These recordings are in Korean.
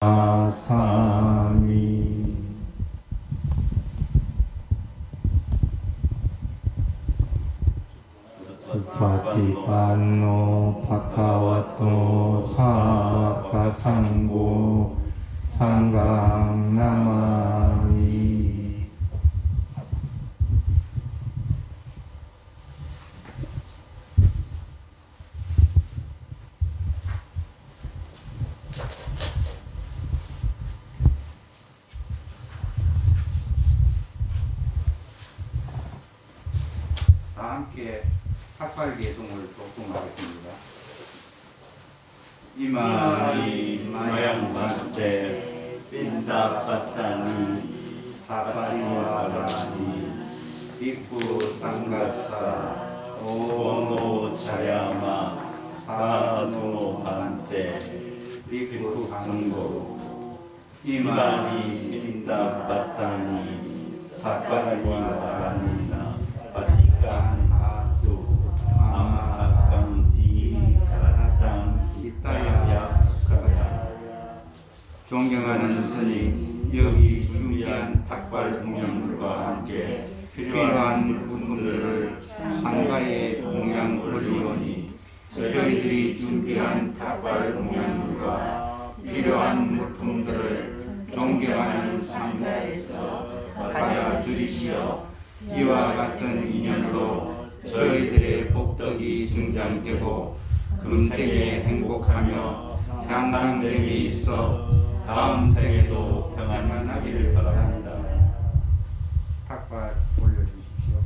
아사미 수파티판노 바카와토 사와카 상고 상강 나마미. 다 함께 탁발 개송을 독송하겠습니다. 이마니 마양반테 빈다파타니 사파리와라니 빅부 상가사 오노 자야마 사두노 반테 빅부 상고 이마니 빈다파타니 사파리와라니나 바티칸 하투 아마강티 가라탄 히타야 수카야. 존경하는 스님, 여기 준비한 탁발 공양물과 함께 필요한 물품들을 상가에 공양 올리오니 저희들이 준비한 탁발 공양물과 필요한 물품들을 존경하는 상가에서 받아들이시어 이와 같은 인연으로 저희들의 복덕이 증장되고 금생에 행복하며 향상됨이 있어 다음 생에도 평안하기를 바랍니다. 탁발 올려주십시오.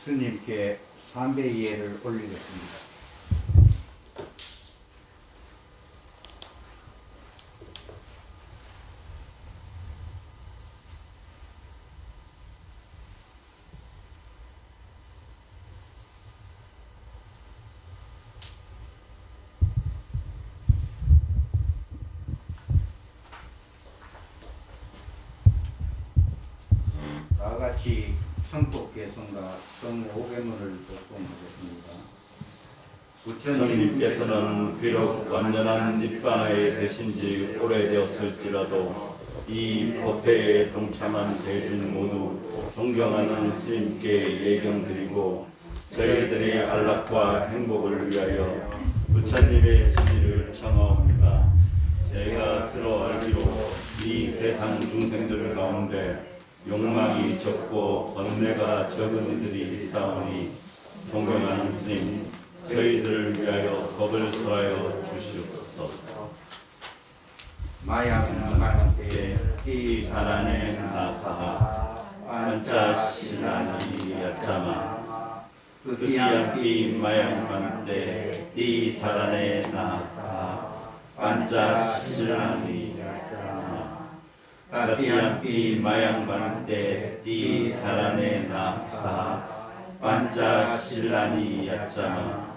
스님께 삼배 예를 올리겠습니다. 다 같이 청법계성과 성오개문을 독송하겠습니다. 부처님께서는 비록 완전한 니바에 계신 지 오래되었을지라도 이 법회에 동참한 대중 모두 존경하는 스님께 예경드리고 저희들의 안락과 행복을 위하여 부처님의 진리를 청하옵니다. 제가 들어 알기로 이 세상 중생들 가운데 욕망이 적고 번뇌가 적은 이들이 있사오니 존경하는 스님, 저희들을 위하여 법을 설하여 주시옵소서. 마야문만테 이 사란의 나사하 안짜시라니 야짜마 두티양피 마양만때 이 사란의 나사하 안짜시라니 야짜마 따티양피 마양만때 이 사란의 나사하 안짜시라니 야짜마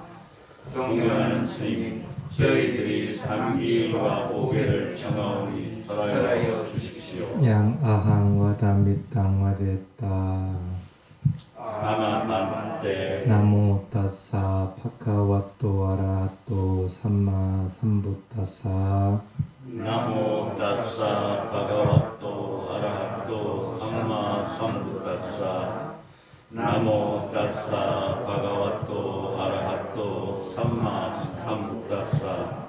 존경하는 스님, 저희들이 3기와 5개를 청하오니 설하여 주십시오. 양 아항 와다미땅 와데따 아마만때 나모 따사 파카와토 아라하토 삼마 삼부따사 나모 따사 바가와토 아라하토 삼마 삼부따사 나모 따사 바가와토 아라하토 삼마 삼부따사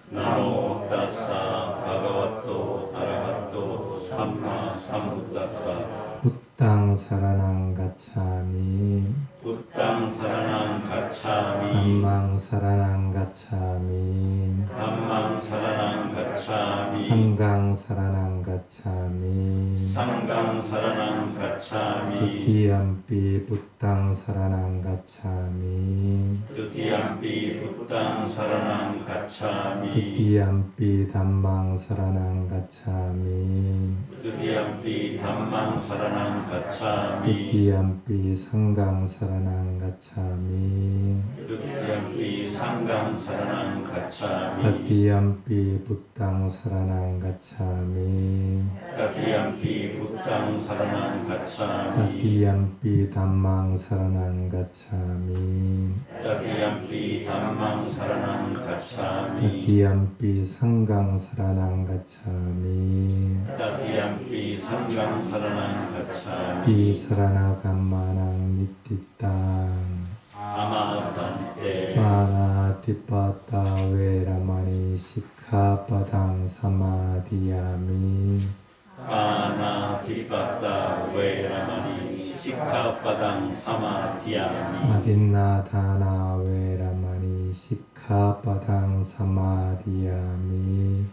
나모 따사 바가와토 아라하토 삼마 삼부따사 부땅 사라낭 가차미 부땅 사라낭 가차미 담망 사라낭 가차미 담망 사라낭 가차미 상강 사라낭 가차미 상강 사라낭 가차미 두티암피 부땅 사라낭 가차미 두티암피 부땅 사라낭 가차미 두티암피 담망 사라낭 가차미 두티암피 담망 사라낭 가차미 두티암피 상강 사라낭 가차미 두티암피 상강 사라낭 가차미 다티암피 부땅 사라낭 가차미 다티암피 부땅 사라낭 가차미 다티암피 담망 사라낭 가차미 다티암피 담망 사라낭 가차미 다티암피 상강 사라낭 가차미 다티암피 상강 사라낭 가차미 이 사라나 감마낭 니띠땅 아마단테 마나티빠따 웨라마니 시카빠당 사마디야미 아나티빠따 웨라마니 시카빠당 사마디야미 아딘나다나 웨라마니 시카빠당 사마디야미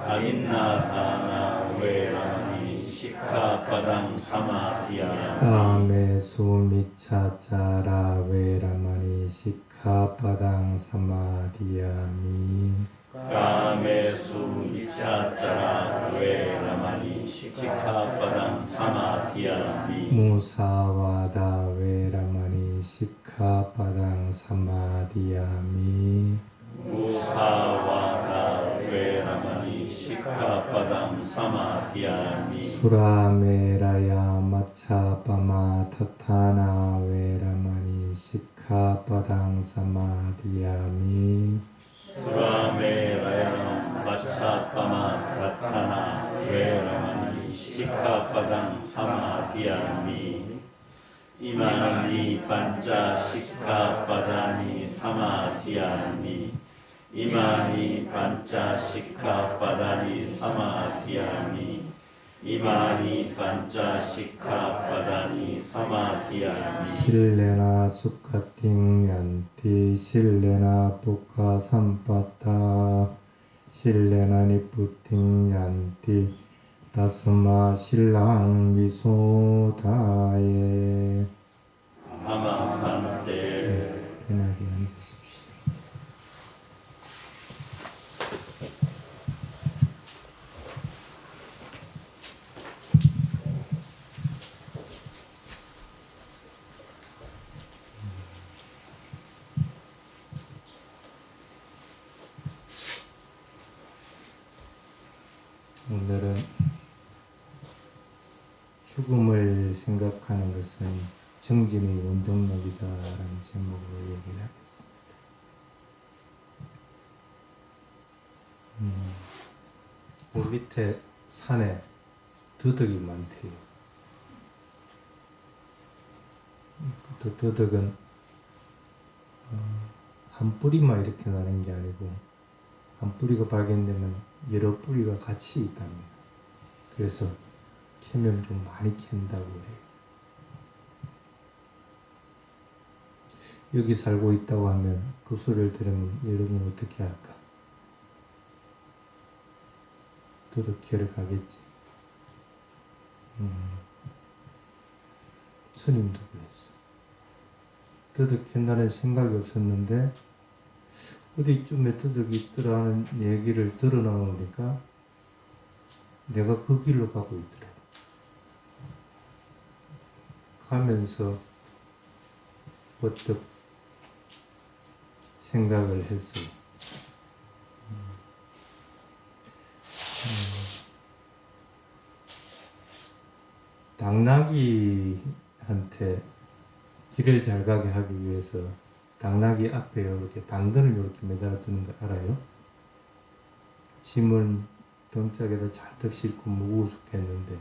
아딘나다나 웨라마니 시카빠당 사마디야미 까메수 미차짜라 웨라마니 시카빠당 사마디야미 까메수 미차짜라 웨라마니 시카빠당 사마디야미 무사와다 웨라마니 시카빠당 사마디야미 무사와다 웨라마니 시카빠당 사마디야미 수라메라야 마차빠마 타타나 웨라마니 시카빠당 사마디야미 수라메라야 마차빠마 다타나 웨라마니 시카빠당 사마디야미 이마니 반짜 시카빠다니 사마디야미 이마니 반짜 시카빠다니 사마디야미 이마니 반짜 시카빠다니 사마디야미 실레나 수카팅 얀티 실레나 부카 삼빠타 실레나 니푸팅 얀티 다스마 실랑 미소다에 아마 죽음을 생각하는 것은 정진의 원동력이다라는 제목으로 얘기를 하겠습니다. 우리 밑에 산에 더덕이 많대요. 또 더덕은 한 뿌리만 이렇게 나는 게 아니고 한 뿌리가 발견되면 여러 뿌리가 같이 있답니다. 그래서 캐면 좀 많이 캔다고 해요. 여기 살고 있다고 하면 그 소리를 들으면 여러분 어떻게 할까? 더덕 캐러 가겠지. 스님도 그랬어. 더덕 캔다는 생각이 없었는데 어디쯤에 더덕이 있더라 하는 얘기를 들어 나오니까 내가 그 길로 가고 있더라. 가면서 버뜩 생각을 했어요. 당나귀한테 길을 잘 가게 하기 위해서 당나귀 앞에 이렇게 당근을 이렇게 매달아 두는 거 알아요? 짐을 덩짝에다 잔뜩 싣고 무거워 죽겠는데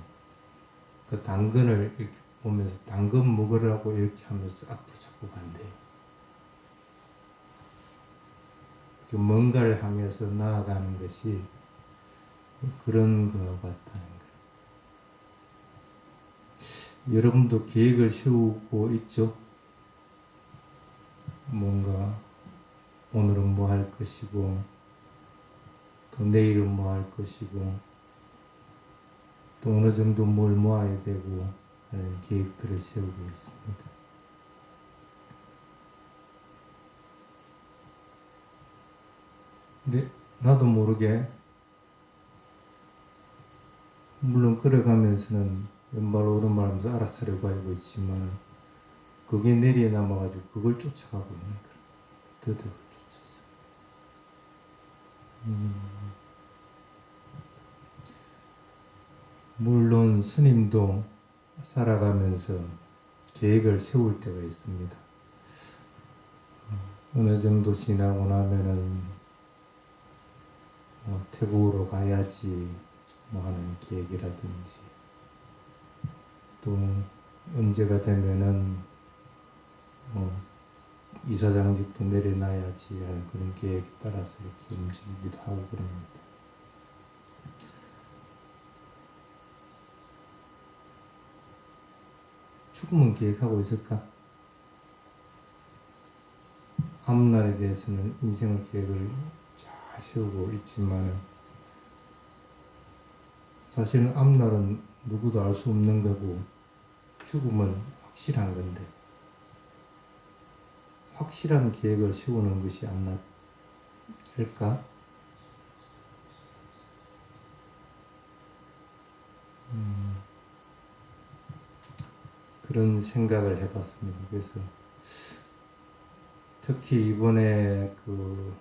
그 당근을 이렇게 보면서 당근 먹으라고 이렇게 하면서 앞으로 자꾸 간대요. 뭔가를 향해서 나아가는 것이 그런 것 같다는 거예요. 여러분도 계획을 세우고 있죠? 뭔가 오늘은 뭐 할 것이고 또 내일은 뭐 할 것이고 또 어느 정도 뭘 모아야 되고 하는 계획들을 세우고 있습니다. 근데 나도 모르게 물론 걸어가면서는 왼발 오른발 하면서 알아차려고 알고 있지만 그게 내리에 남아가지고 그걸 쫓아가고 있는 거예요. 더덕을 쫓아서. 물론 스님도 살아가면서 계획을 세울 때가 있습니다. 어느 정도 지나고 나면은 태국으로 가야지 뭐 하는 계획이라든지 또 언제가 되면은 이사장직도 내려놔야지 하는 그런 계획에 따라서 이렇게 움직이기도 하고 그럽니다. 죽음은 계획하고 있을까? 앞날에 대해서는 인생을 계획을 잘 세우고 있지만 사실은 앞날은 누구도 알 수 없는 거고 죽음은 확실한 건데 확실한 계획을 세우는 것이 안 낫을까? 그런 생각을 해봤습니다. 그래서 특히 이번에 그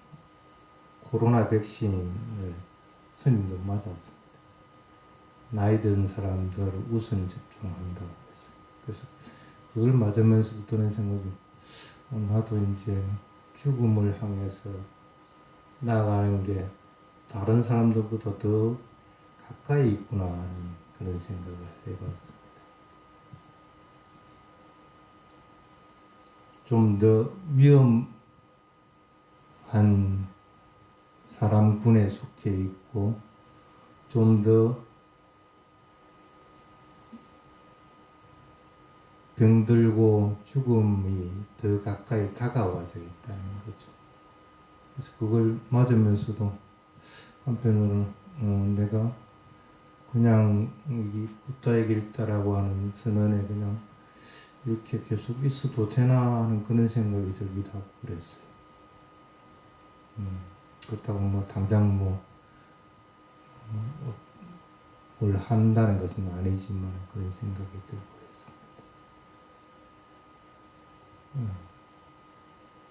코로나 백신을 스님도 맞았습니다. 나이 든 사람들을 우선 접종한다고 해서. 그래서 그걸 맞으면서도 드는 생각이 나도 이제 죽음을 향해서 나아가는 게 다른 사람들보다 더 가까이 있구나 하는 그런 생각을 해봤습니다. 좀 더 위험한 사람군에 속해 있고 좀 더 병들고 죽음이 더 가까이 다가와져 있다는 거죠. 그래서 그걸 맞으면서도 한편으로는 내가 그냥 이 부다의 길다라고 하는 선언에 그냥 이렇게 계속 있어도 되나 하는 그런 생각이 들기도 하고 그랬어요. 그렇다고 뭐 당장 뭘 한다는 것은 아니지만 그런 생각이 들고 했습니다.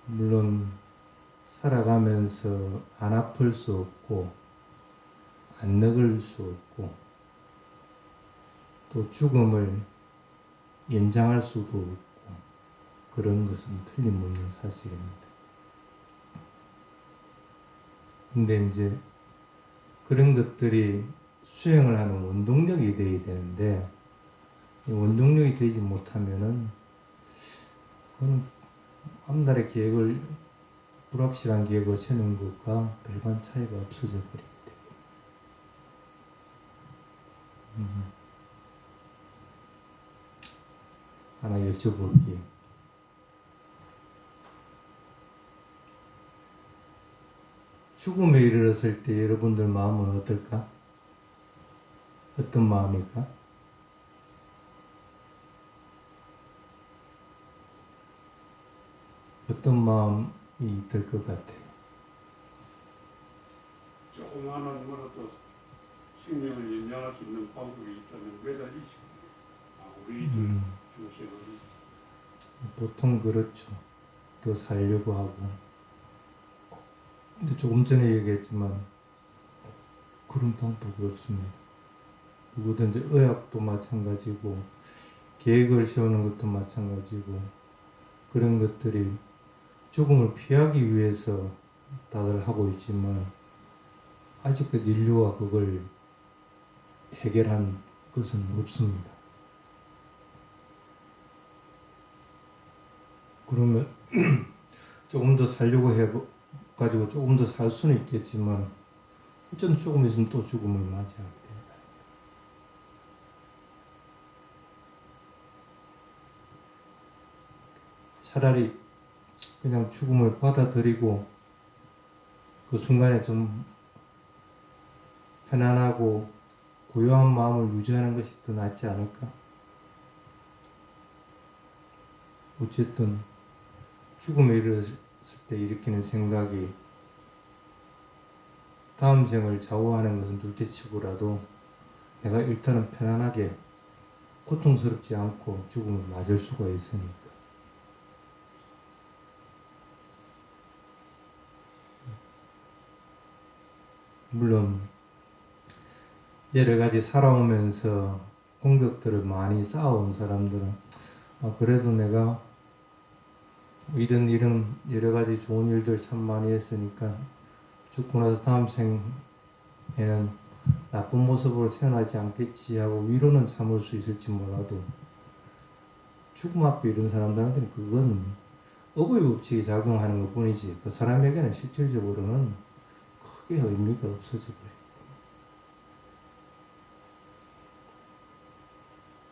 물론 살아가면서 안 아플 수 없고 안 늙을 수 없고 또 죽음을 연장할 수도 없고 그런 것은 틀림없는 사실입니다. 근데 이제 그런 것들이 수행을 하는 원동력이 되어야 되는데 이 원동력이 되지 못하면은 그건 앞날의 계획을 불확실한 계획을 세우는 것과 별반 차이가 없어져 버립니다. 하나 여쭤볼게요. 죽음에 이르렀을 때 여러분들 마음은 어떨까? 어떤 마음일까? 어떤 마음이 들 것 같아요? 조그마한 뭐라도 생명을 연장할 수 있는 방법이 있다면 매달리시. 우리들 중심은 보통 그렇죠. 더 살려고 하고. 근데 조금 전에 얘기했지만 그런 방법이 없습니다. 누구든지 의학도 마찬가지고 계획을 세우는 것도 마찬가지고 그런 것들이 죽음을 피하기 위해서 다들 하고 있지만 아직까지 인류가 그걸 해결한 것은 없습니다. 그러면 조금 더 살려고 해가지고 조금 더 살 수는 있겠지만 어쩌면 조금 있으면 또 죽음을 맞이하게 됩니다. 차라리 그냥 죽음을 받아들이고 그 순간에 좀 편안하고 고요한 마음을 유지하는 것이 더 낫지 않을까? 어쨌든 죽음에 이르렀을 때 일으키는 생각이 다음 생을 좌우하는 것은 둘째치고라도 내가 일단은 편안하게 고통스럽지 않고 죽음을 맞을 수가 있으니까. 물론 여러 가지 살아오면서 공덕들을 많이 쌓아온 사람들은 그래도 내가 이런 여러 가지 좋은 일들 참 많이 했으니까 죽고 나서 다음 생에는 나쁜 모습으로 태어나지 않겠지 하고 위로는 삼을 수 있을지 몰라도 죽음 앞에 이런 사람들한테는 그건 어부의 법칙이 작용하는 것 뿐이지 그 사람에게는 실질적으로는 크게 의미가 없어져 버려요.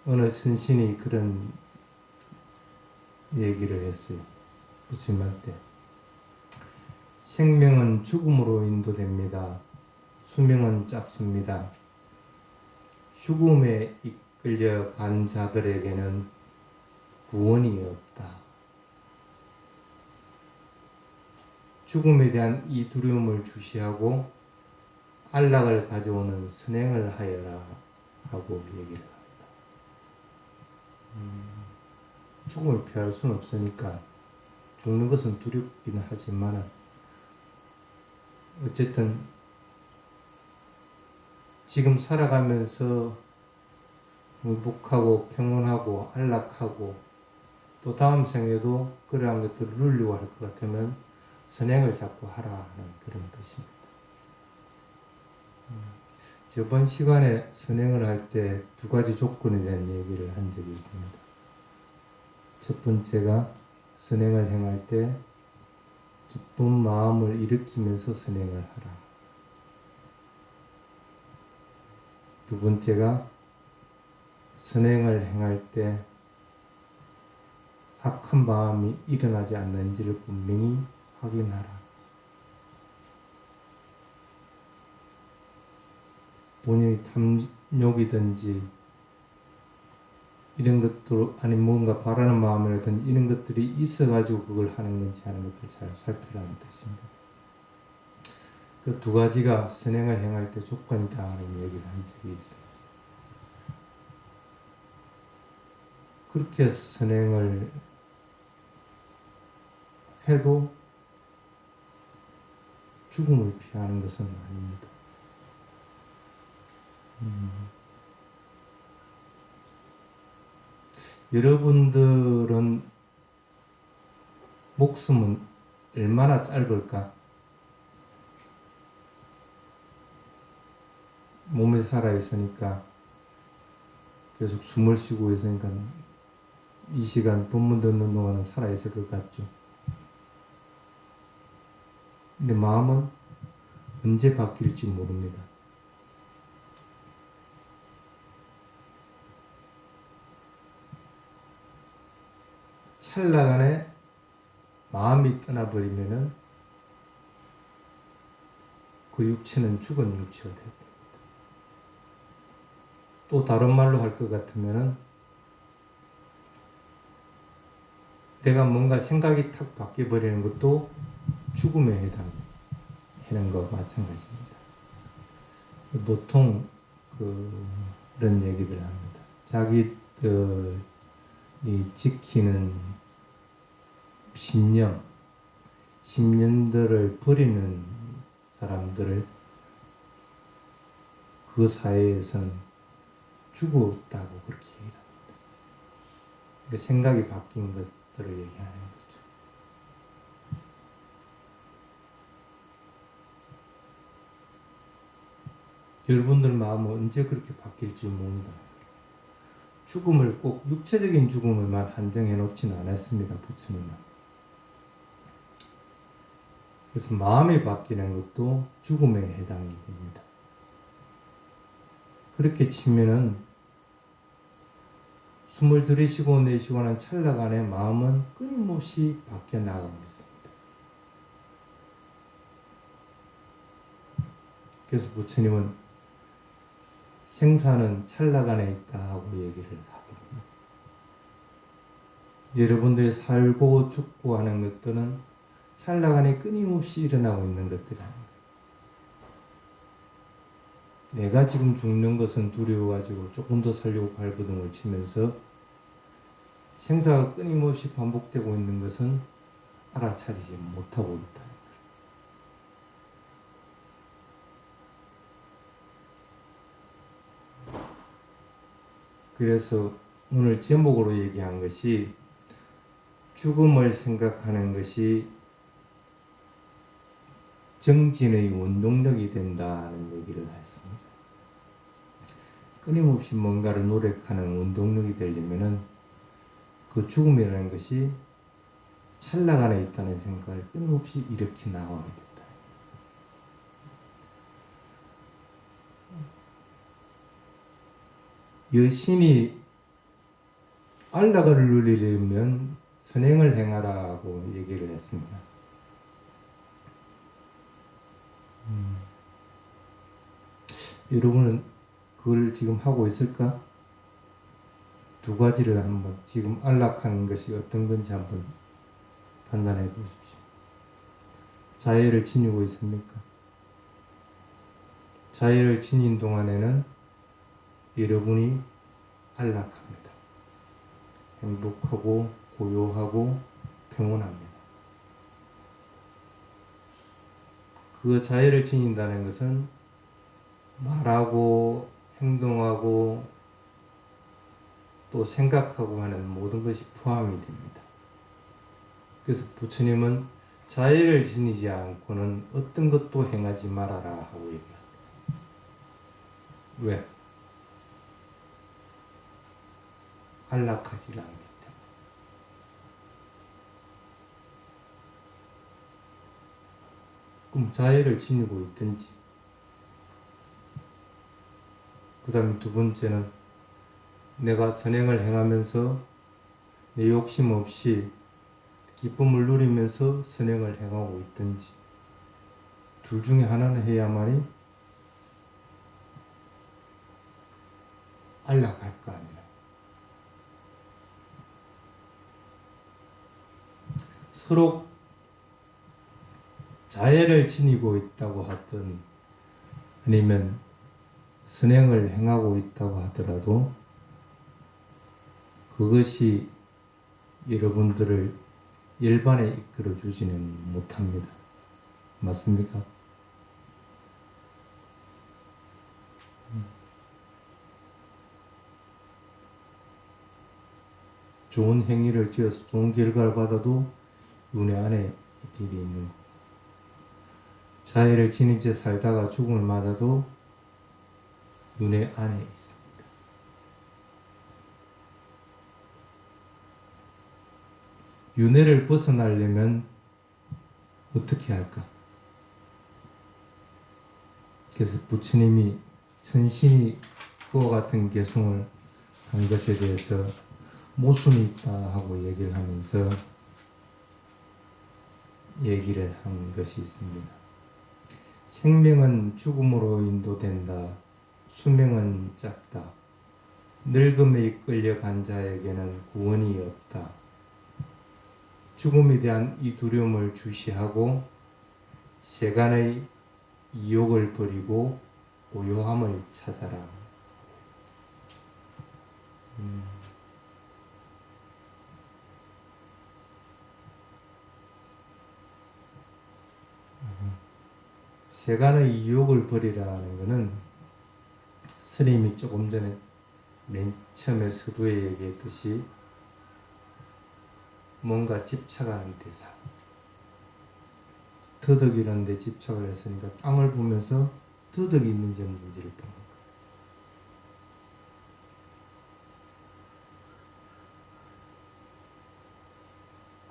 어느 천신이 그런 얘기를 했어요. 부침할 때. 생명은 죽음으로 인도됩니다. 수명은 짧습니다. 죽음에 이끌려간 자들에게는 구원이 없다. 죽음에 대한 이 두려움을 주시하고 안락을 가져오는 선행을 하여라 하고 얘기를 합니다. 죽음을 피할 수는 없으니까 죽는 것은 두렵기는 하지만 어쨌든 지금 살아가면서 행복하고 평온하고 안락하고 또 다음 생에도 그러한 것들을 누리려고 할 것 같으면 선행을 자꾸 하라 하는 그런 뜻입니다. 저번 시간에 선행을 할 때 두 가지 조건에 대한 얘기를 한 적이 있습니다. 첫 번째가 선행을 행할 때 기쁜 마음을 일으키면서 선행을 하라. 두 번째가 선행을 행할 때 악한 마음이 일어나지 않는지를 분명히 확인하라. 본인이 탐욕이든지 이런 것도 아니 뭔가 바라는 마음이라든지 이런 것들이 있어가지고 그걸 하는 건지 하는 것들 잘 살피라는 뜻입니다. 그 두 가지가 선행을 행할 때 조건이다 하는 얘기를 한 적이 있습니다. 그렇게 해서 선행을 해도 죽음을 피하는 것은 아닙니다. 여러분들은 목숨은 얼마나 짧을까? 몸에 살아있으니까 계속 숨을 쉬고 있으니까 이 시간 본문 듣는 동안은 살아있을 것 같죠. 근데 마음은 언제 바뀔지 모릅니다. 찰나간에 마음이 떠나버리면은 그 육체는 죽은 육체가 됩니다. 또 다른 말로 할 것 같으면은 내가 뭔가 생각이 탁 바뀌어버리는 것도 죽음에 해당하는 거 마찬가지입니다. 보통 그런 얘기들 합니다. 자기들이 지키는 신념들을 버리는 사람들을 그 사회에서는 죽었다고 그렇게 얘기합니다. 그러니까 생각이 바뀐 것들을 얘기하는 거죠. 여러분들 마음은 언제 그렇게 바뀔지 모른다. 죽음을 꼭 육체적인 죽음을만 한정해 놓지는 않았습니다. 부처님은. 그래서 마음이 바뀌는 것도 죽음에 해당이 됩니다. 그렇게 치면은 숨을 들이쉬고 내쉬고 하는 찰나간에 마음은 끊임없이 바뀌어 나가고 있습니다. 그래서 부처님은 생사는 찰나간에 있다 하고 얘기를 하거든요. 여러분들이 살고 죽고 하는 것들은 찰나간에 끊임없이 일어나고 있는 것들이라는 거예요. 내가 지금 죽는 것은 두려워가지고 조금 더 살려고 발버둥을 치면서 생사가 끊임없이 반복되고 있는 것은 알아차리지 못하고 있다는 거예요. 그래서 오늘 제목으로 얘기한 것이 죽음을 생각하는 것이 정진의 원동력이 된다는 얘기를 했습니다. 끊임없이 뭔가를 노력하는 원동력이 되려면은 그 죽음이라는 것이 찰나간에 있다는 생각을 끊임없이 일으켜 나가야 된다. 여신이 안락을 누리려면 선행을 행하라고 얘기를 했습니다. 여러분은 그걸 지금 하고 있을까? 두 가지를 한번 지금 안락하는 것이 어떤 건지 한번 판단해 보십시오. 자애를 지니고 있습니까? 자애를 지닌 동안에는 여러분이 안락합니다. 행복하고 고요하고 평온합니다. 그 자애를 지닌다는 것은 말하고 행동하고 또 생각하고 하는 모든 것이 포함이 됩니다. 그래서 부처님은 자애를 지니지 않고는 어떤 것도 행하지 말아라 하고 얘기합니다. 왜? 안락하지 않기 때문에. 그럼 자애를 지니고 있든지, 그 다음에 두 번째는 내가 선행을 행하면서 내 욕심 없이 기쁨을 누리면서 선행을 행하고 있든지, 둘 중에 하나는 해야만이 안락할 거 아니라. 서로 자애를 지니고 있다고 하든 아니면 선행을 행하고 있다고 하더라도 그것이 여러분들을 열반에 이끌어 주지는 못합니다. 맞습니까? 좋은 행위를 지어서 좋은 결과를 받아도 윤회 안에 있게 돼 있는 거. 자해를 지닌 채 살다가 죽음을 맞아도 윤회 안에 있습니다. 윤회를 벗어나려면 어떻게 할까? 그래서 부처님이 천신이 그와 같은 개송을 한 것에 대해서 모순이 있다 하고 얘기를 하면서 얘기를 한 것이 있습니다. 생명은 죽음으로 인도된다. 수명은 짧다. 늙음에 끌려간 자에게는 구원이 없다. 죽음에 대한 이 두려움을 주시하고 세간의 이욕을 버리고 고요함을 찾아라. 세간의 유혹을 버리라는 것은 스님이 조금 전에 맨 처음에 서두에 얘기했듯이 뭔가 집착하는 대상, 더덕 이런 데 집착을 했으니까 땅을 보면서 더덕이 있는지 없는지를 보는 거예요.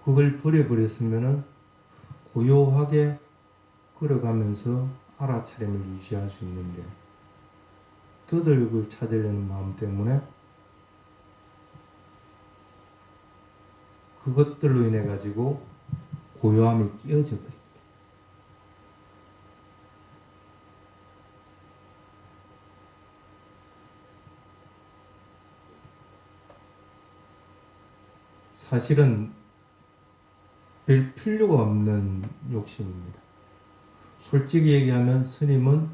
그걸 버려버렸으면은 고요하게 걸어가면서 알아차림을 유지할 수 있는데 더덕을 찾으려는 마음 때문에 그것들로 인해 가지고 고요함이 끼어져 버립니다. 사실은 별 필요가 없는 욕심입니다. 솔직히 얘기하면 스님은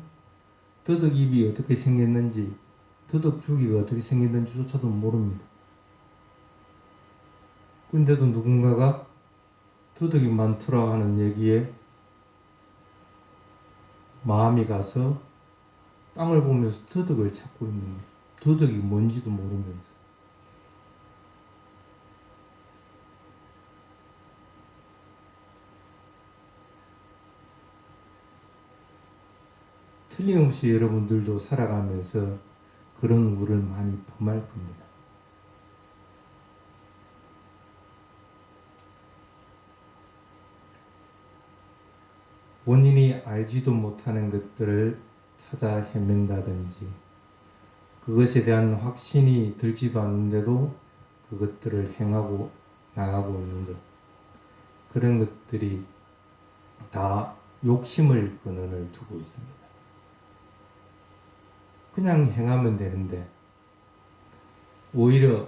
더덕잎이 어떻게 생겼는지, 더덕줄기가 어떻게 생겼는지조차도 모릅니다. 근데도 누군가가 더덕이 많더라 하는 얘기에 마음이 가서 땅을 보면서 더덕을 찾고 있는 거예요. 더덕이 뭔지도 모르면서. 틀림없이 여러분들도 살아가면서 그런 우를 많이 범할 겁니다. 본인이 알지도 못하는 것들을 찾아 헤맨다든지 그것에 대한 확신이 들지도 않는데도 그것들을 행하고 나가고 있는 것, 그런 것들이 다 욕심을 근원을 두고 있습니다. 그냥 행하면 되는데 오히려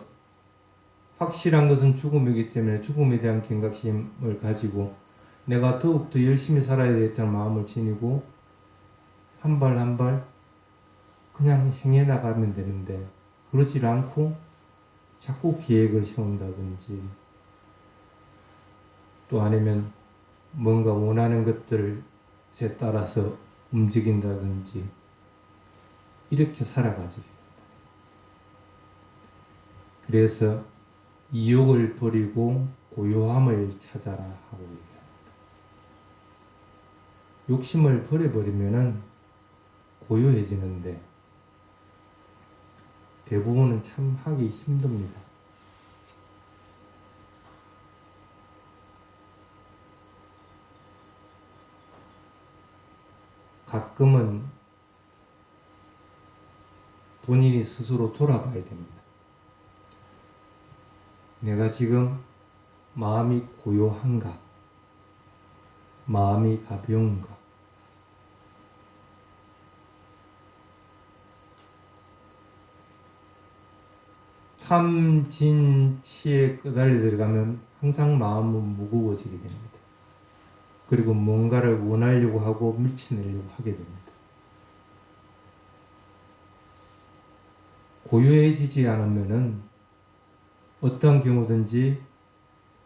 확실한 것은 죽음이기 때문에 죽음에 대한 경각심을 가지고 내가 더욱더 열심히 살아야 되겠다는 마음을 지니고 한 발 한 발 그냥 행해 나가면 되는데 그러지 않고 자꾸 계획을 세운다든지 또 아니면 뭔가 원하는 것들에 따라서 움직인다든지 이렇게 살아가지. 그래서 이욕을 버리고 고요함을 찾아라 하고 얘기합니다. 욕심을 버려버리면은 고요해지는데 대부분은 참 하기 힘듭니다. 가끔은 본인이 스스로 돌아봐야 됩니다. 내가 지금 마음이 고요한가? 마음이 가벼운가? 탐진치에 끄달려 들어가면 항상 마음은 무거워지게 됩니다. 그리고 뭔가를 원하려고 하고 밀쳐내려고 하게 됩니다. 고요해지지 않으면은 어떤 경우든지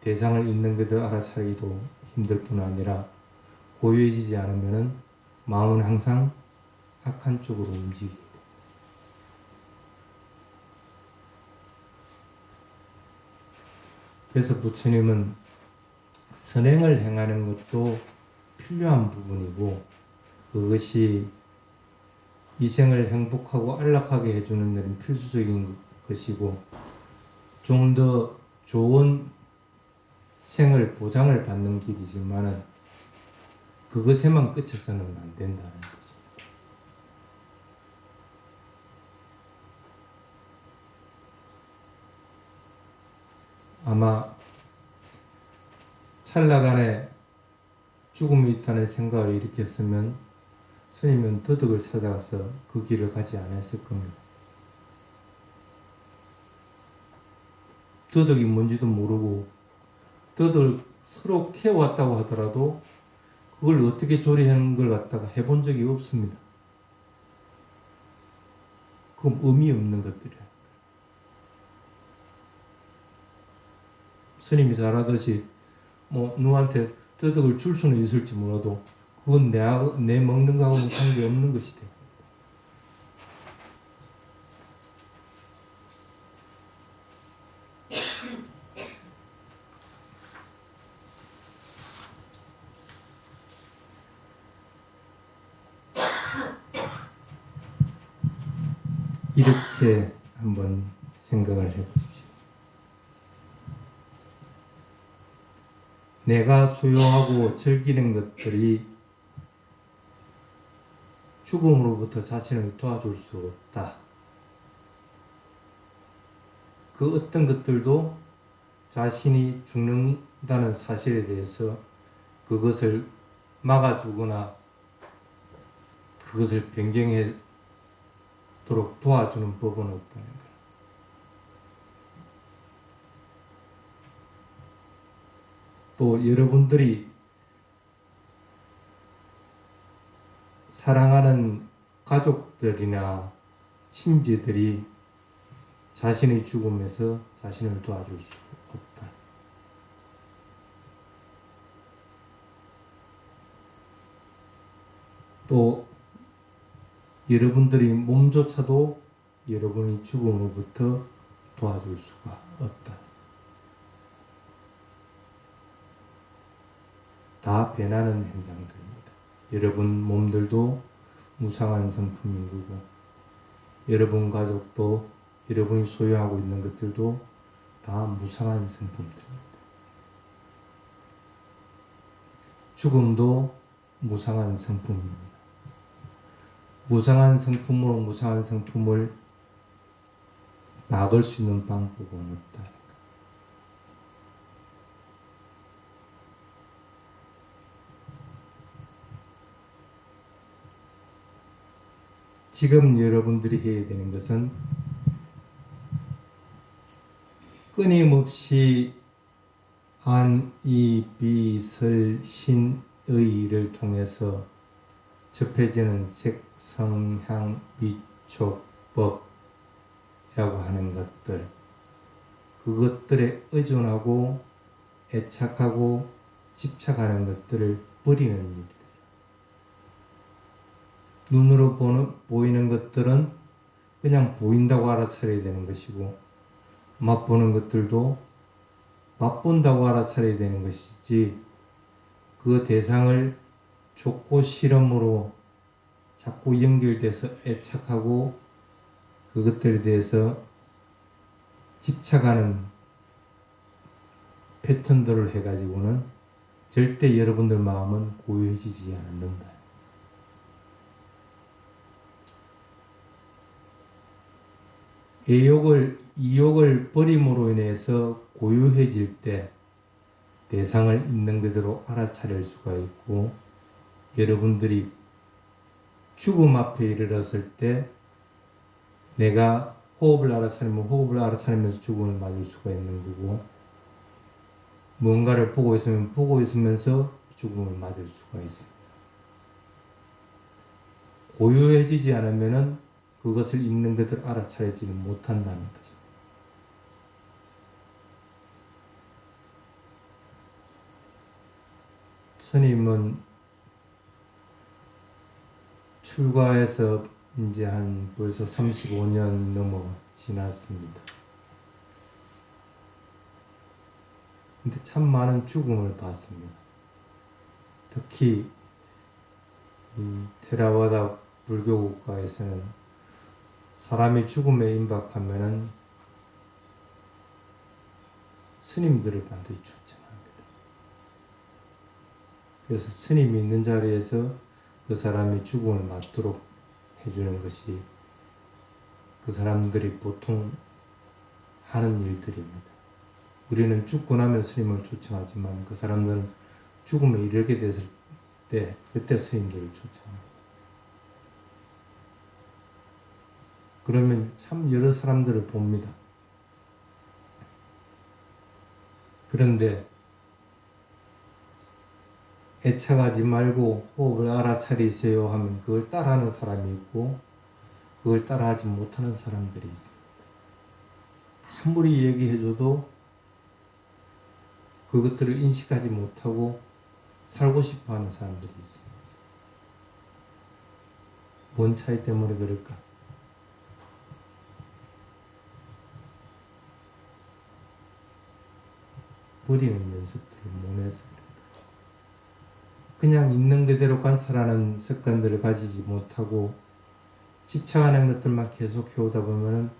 대상을 있는 그대로 알아차리기도 힘들 뿐 아니라 고요해지지 않으면은 마음은 항상 악한 쪽으로 움직이게 됩니다. 그래서 부처님은 선행을 행하는 것도 필요한 부분이고 그것이 이 생을 행복하고 안락하게 해주는 데는 필수적인 것이고 좀 더 좋은 생을 보장을 받는 길이지만은 그것에만 그쳐서는 안 된다는 거죠. 아마 찰나간에 죽음이 있다는 생각을 일으켰으면 스님은 도덕을 찾아가서 그 길을 가지 않았을 겁니다. 도덕이 뭔지도 모르고 도덕을 서로 캐왔다고 하더라도 그걸 어떻게 조리하는 걸 갖다가 해본 적이 없습니다. 그건 의미 없는 것들이에요. 스님이 잘하듯이 뭐 누구한테 도덕을 줄 수는 있을지 몰라도 그건 내 먹는 거하고는 관계없는 것이 돼요. 이렇게 한번 생각을 해보십시오. 내가 소유하고 즐기는 것들이 죽음으로부터 자신을 도와줄 수 없다. 그 어떤 것들도 자신이 죽는다는 사실에 대해서 그것을 막아주거나 그것을 변경하도록 도와주는 법은 없다는 거예요. 또 여러분들이 사랑하는 가족들이나 친지들이 자신의 죽음에서 자신을 도와줄 수 없다. 또 여러분들이 몸조차도 여러분의 죽음으로부터 도와줄 수가 없다. 다 변하는 현상들입니다. 여러분 몸들도 무상한 성품인 거고 여러분 가족도 여러분이 소유하고 있는 것들도 다 무상한 성품들입니다. 죽음도 무상한 성품입니다. 무상한 성품으로 무상한 성품을 막을 수 있는 방법은 없다. 지금 여러분들이 해야 되는 것은 끊임없이 안, 이, 비, 설, 신, 의를 통해서 접해지는 색, 성, 향, 미, 촉, 법이라고 하는 것들, 그것들에 의존하고 애착하고 집착하는 것들을 버리는 일이다. 눈으로 보이는 것들은 그냥 보인다고 알아차려야 되는 것이고 맛보는 것들도 맛본다고 알아차려야 되는 것이지 그 대상을 좋고 싫음으로 자꾸 연결돼서 애착하고 그것들에 대해서 집착하는 패턴들을 해가지고는 절대 여러분들 마음은 고요해지지 않는다. 이욕을 버림으로 인해서 고요해질 때 대상을 있는 그대로 알아차릴 수가 있고 여러분들이 죽음 앞에 이르렀을 때 내가 호흡을 알아차리면 호흡을 알아차리면서 죽음을 맞을 수가 있는 거고 뭔가를 보고 있으면 보고 있으면서 죽음을 맞을 수가 있습니다. 고요해지지 않으면은 그것을 있는 그대로 알아차리지는 못한다는 거죠. 스님은 출가해서 이제 한 벌써 35년 넘어 지났습니다. 근데 참 많은 죽음을 봤습니다. 특히 이 테라와다 불교 국가에서는 사람이 죽음에 임박하면은 스님들을 반드시 초청합니다. 그래서 스님이 있는 자리에서 그 사람이 죽음을 맞도록 해주는 것이 그 사람들이 보통 하는 일들입니다. 우리는 죽고 나면 스님을 초청하지만 그 사람들은 죽음에 이르게 됐을 때 그때 스님들을 초청합니다. 그러면 참 여러 사람들을 봅니다. 그런데 애착하지 말고 호흡을 알아차리세요 하면 그걸 따라하는 사람이 있고 그걸 따라하지 못하는 사람들이 있습니다. 아무리 얘기해줘도 그것들을 인식하지 못하고 살고 싶어하는 사람들이 있습니다. 뭔 차이 때문에 그럴까? 버리는 연습들을 못해서 그럴까? 그냥 있는 그대로 관찰하는 습관들을 가지지 못하고 집착하는 것들만 계속 해오다 보면은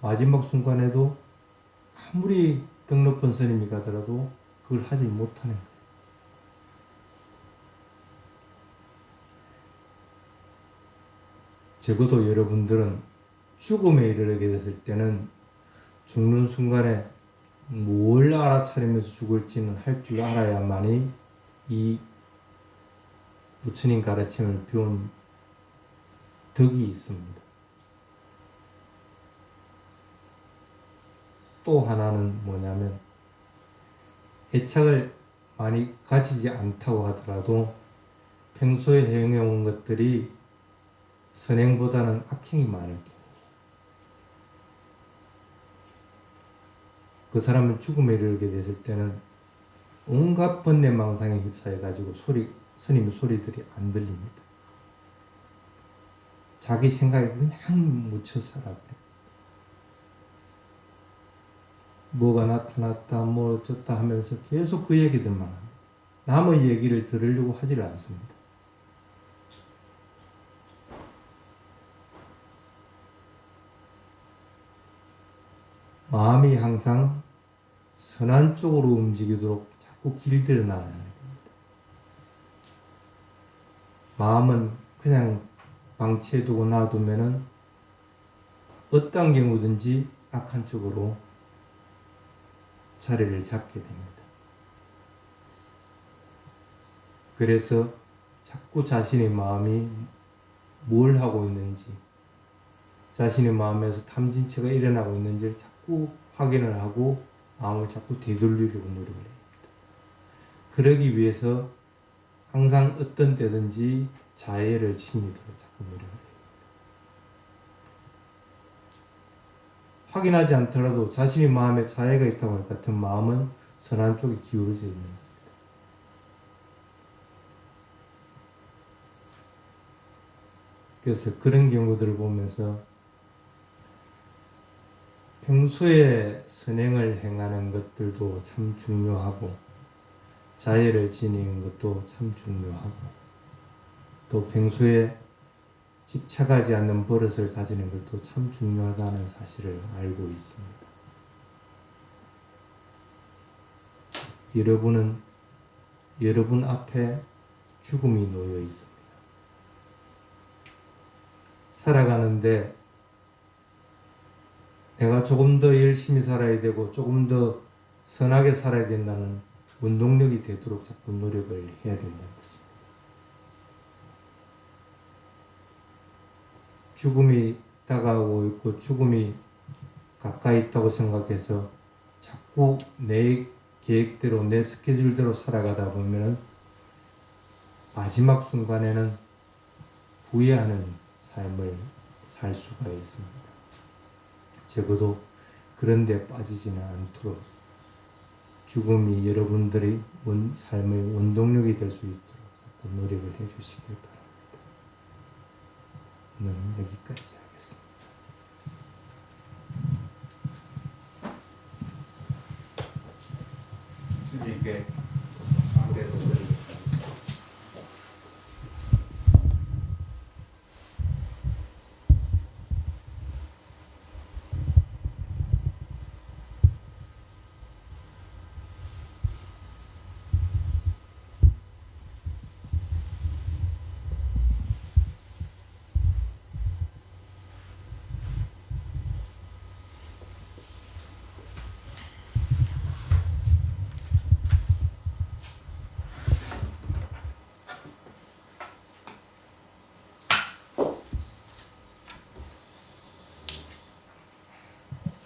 마지막 순간에도 아무리 덕 높은 스님이 가더라도 그걸 하지 못하는 거예요. 적어도 여러분들은 죽음에 이르게 됐을 때는 죽는 순간에 뭘 알아차리면서 죽을지는 할 줄 알아야만이 이 부처님 가르침을 배운 덕이 있습니다. 또 하나는 뭐냐면 애착을 많이 가지지 않다고 하더라도 평소에 행해온 것들이 선행보다는 악행이 많을 경우 그 사람은 죽음에 이르게 됐을 때는 온갖 번뇌망상에 휩싸여가지고 스님 소리들이 안 들립니다. 자기 생각에 그냥 묻혀 살아버려요. 뭐가 나타났다 뭐 어쩌다 하면서 계속 그 얘기들만 합니다. 남의 얘기를 들으려고 하지를 않습니다. 마음이 항상 선한 쪽으로 움직이도록 자꾸 길들여 나가야 합니다. 마음은 그냥 방치해두고 놔두면은 어떤 경우든지 악한 쪽으로 자리를 잡게 됩니다. 그래서 자꾸 자신의 마음이 뭘 하고 있는지, 자신의 마음에서 탐진체가 일어나고 있는지를 자꾸 확인을 하고 마음을 자꾸 되돌리려고 노력을 합니다. 그러기 위해서 항상 어떤 때든지 자애를 지니도록 자꾸 노력을 해요. 확인하지 않더라도 자신의 마음에 자애가 있다고 할 같은 마음은 선한 쪽에 기울어져 있는 겁니다. 그래서 그런 경우들을 보면서 평소에 선행을 행하는 것들도 참 중요하고 자애를 지니는 것도 참 중요하고 또 평소에 집착하지 않는 버릇을 가지는 것도 참 중요하다는 사실을 알고 있습니다. 여러분은 여러분 앞에 죽음이 놓여 있습니다. 살아가는데 내가 조금 더 열심히 살아야 되고 조금 더 선하게 살아야 된다는 원동력이 되도록 자꾸 노력을 해야 된다는 거죠. 죽음이 다가오고 있고 죽음이 가까이 있다고 생각해서 자꾸 내 계획대로 내 스케줄대로 살아가다 보면은 마지막 순간에는 후회하는 삶을 살 수가 있습니다. 적어도 그런 데 빠지지는 않도록 죽음이 여러분들의 삶의 원동력이 될 수 있도록 자꾸 노력을 해주시길 바랍니다. 오늘은 여기까지 하겠습니다. 주님께 상대로 드리겠습니다.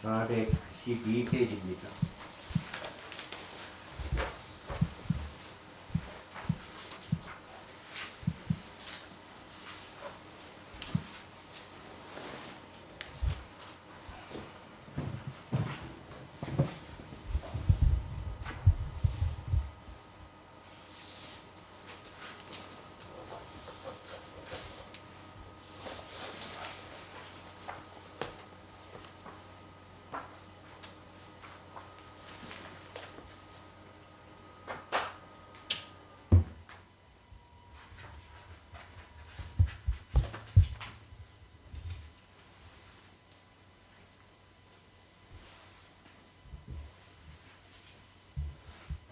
(412) 페이지입니다.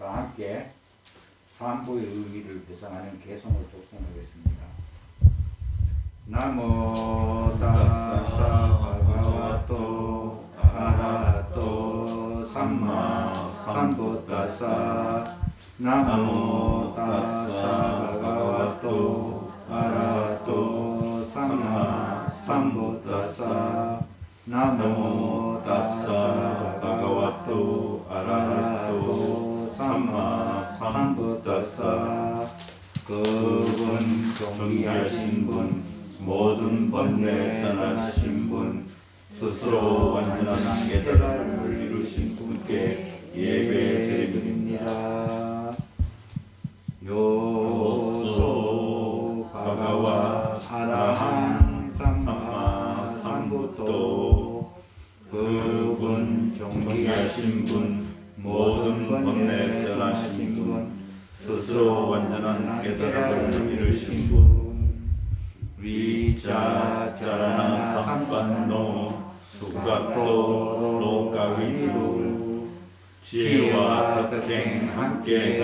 함께 삼부의 의미를 배상하는 개성을 독송하겠습니다. 나모 다사 바가와토 아라하토 삼마 삼부다사 나모 다사 바가와토 아라하토 삼마 삼부다사 나모 다사 바가와토 아라하토 삼마 삼부다사. 그분 존귀하신 분, 모든 번뇌 떠나신 분, 스스로 완전한 깨달음을 이루신 분께 예배 드립니다. 요소 바가와 아라한 삼마 삼부토. 그분 존귀하신 분, 모든 번뇌 떠나신 분, 스스로 완전한 깨달음을 이루신 분. 위자자라나 삼반노 수가토 로가위도. 지혜와 덕행 함께